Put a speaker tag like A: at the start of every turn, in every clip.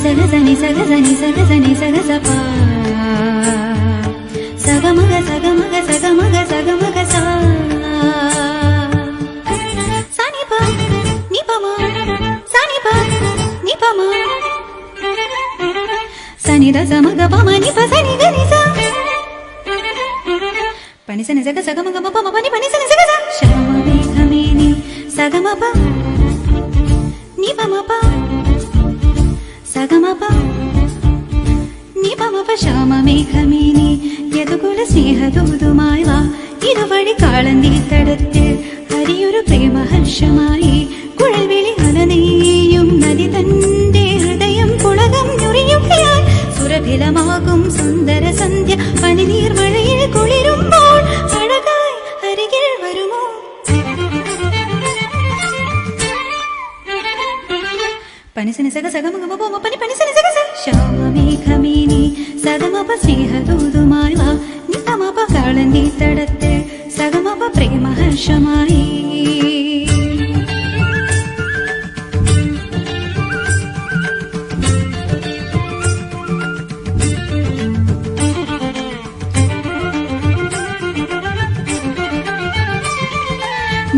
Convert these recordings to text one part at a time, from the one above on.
A: సగ సని సగ సని సగ సని సగ సప సగమగ సగమగ సగమగ సగమగ సా సని ప ని పమ సని ప ని పమ సని ద సమగ పమ ని ప సని గ ని సా పని సని సగ సగమగ పమ పని పని సని సగ సా శ్యామ మేఘమేని సగమ ప ని పమ ప സഗമപ നിപമപ ശ്യാമമേഘമേനി യദുകുല സ്നേഹദൂതുമായി വാ ഇതുവഴി കാളന്തി തടത്തിൽ ഹരിയൊരു പ്രേമഹർഷമായി കുഴൽവിളി അലനെയ്യും നദി തന്റെ ഹൃദയം പുളകം ഞൊറിയുകയാൽ സുരഭിലമാകും സുന്ദര സന്ധ്യ പനിനീർ മഴയിൽ കുളിരുമ്പോൾ അഴകായി അരികിൽ വരുമോ പനിസനി സഗ സഗമഗമ പോമ പനി പനിസനി സഗ സ ശ്യാമമേഘമേനി സഗമപ സ്നേഹദൂതുമായി വാ നിപമപ കാളന്തി തടത്തിൽ സഗമപ പ്രേമഹർഷമായി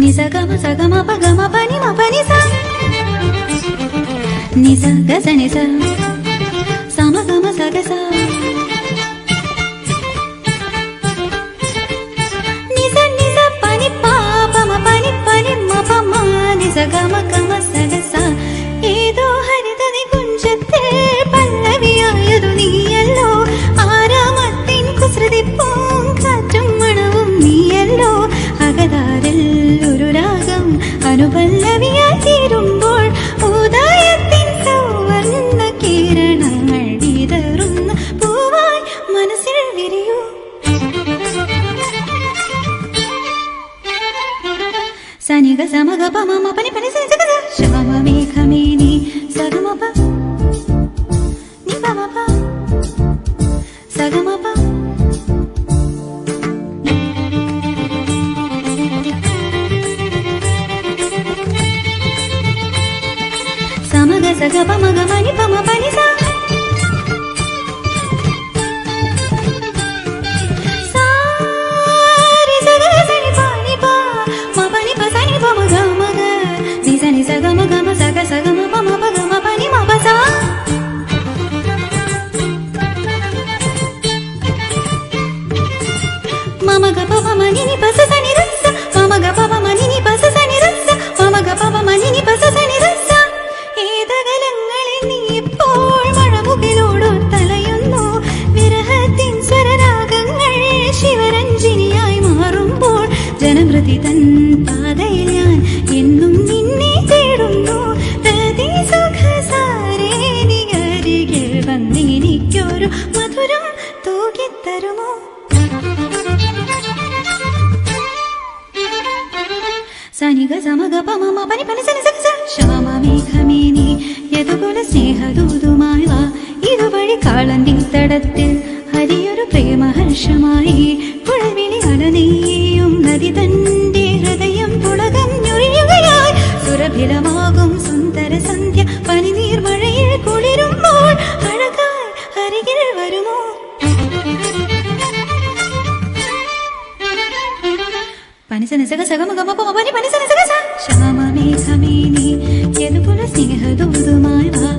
A: നിസഗമ സഗമപ ഗമ പനി മ പനി സ നിസ ഗസ നിസ സമഗമ സഗസ നിസ നിസ പനി പാപമ പനി പനി മപ മാ നിസ ഗമ ഗമ സഗസ ഏതോ ഹരിത നികുഞ്ചത്തിൽ പല്ലവിയായതു നീയല്ലോ ആരാമത്തിൻ കുസൃതി പൂങ്കാറ്റും മണവും നീയല്ലോ അകതാരിൽ ഒരു രാഗം അനുപല്ലവിയായി തീരുമ്പോൾ ഉദയത്തിൽ സനിഗ സമഗ പമ പനി പനി സനി സഗ ശ്യാമമേഘമേനി സഗമപ നിപമപ സഗമപ സമഗ സഗ പമഗ പനി പമ പനി സ ni sagama gama saga sagama pama pagama pani ma pasa mama ga papa mani ni pasa sani rasa mama ga papa mani ni pasa sani rasa mama ga papa mani ni pasa sani rasa ഏതകലങ്ങളിൽ നീ ഇപ്പോൾ മഴമുകിലോടു തലയുന്നു വിരഹത്തിൻ സ്വരരാഗങ്ങൾ ശിവരഞ്ജിനിയായി മാറുമ്പോൾ ജനമൃതി തൻ പാതയിൽ ഞാൻ എന്നും നിന്നെ തേടുന്നു പ്രതി സുഖസാരേനികരികിൽ വന്നെനിക്കൊരു മധുരം തൂകിത്തരുമോ സനിഗ സമഗ പമ പനി പനി സനി സഗ സ ശ്യാമമേഘമേനി യദുകുല സ്നേഹദൂതുമായി വാ ഇതുവഴി കാളന്തി തടത്തിൽ ഹരിയൊരു പ്രേമഹർഷമായി കുഴൽവിളി അലനെയ്യും നദി തന്റെ ഹൃദയം പുളകം ഞൊറിയുകയാൽ സുരഭിലമാകും സുന്ദര സന്ധ്യ പനിനീർ മഴയിൽ കുളിരുമ്പോൾ അഴകായി അരികിൽ വരുമോ പനിസനി സഗ സഗമഗമ പമ പനി പനിസനി സഗ സ ശ്യാമമേഘമേനി യദുകുല സ്നേഹദൂതുമായി വാ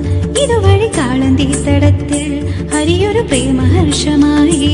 A: ഇതുവഴി കാളന്തി തടത്തിൽ ഹരിയൊരു പ്രേമഹർഷമായി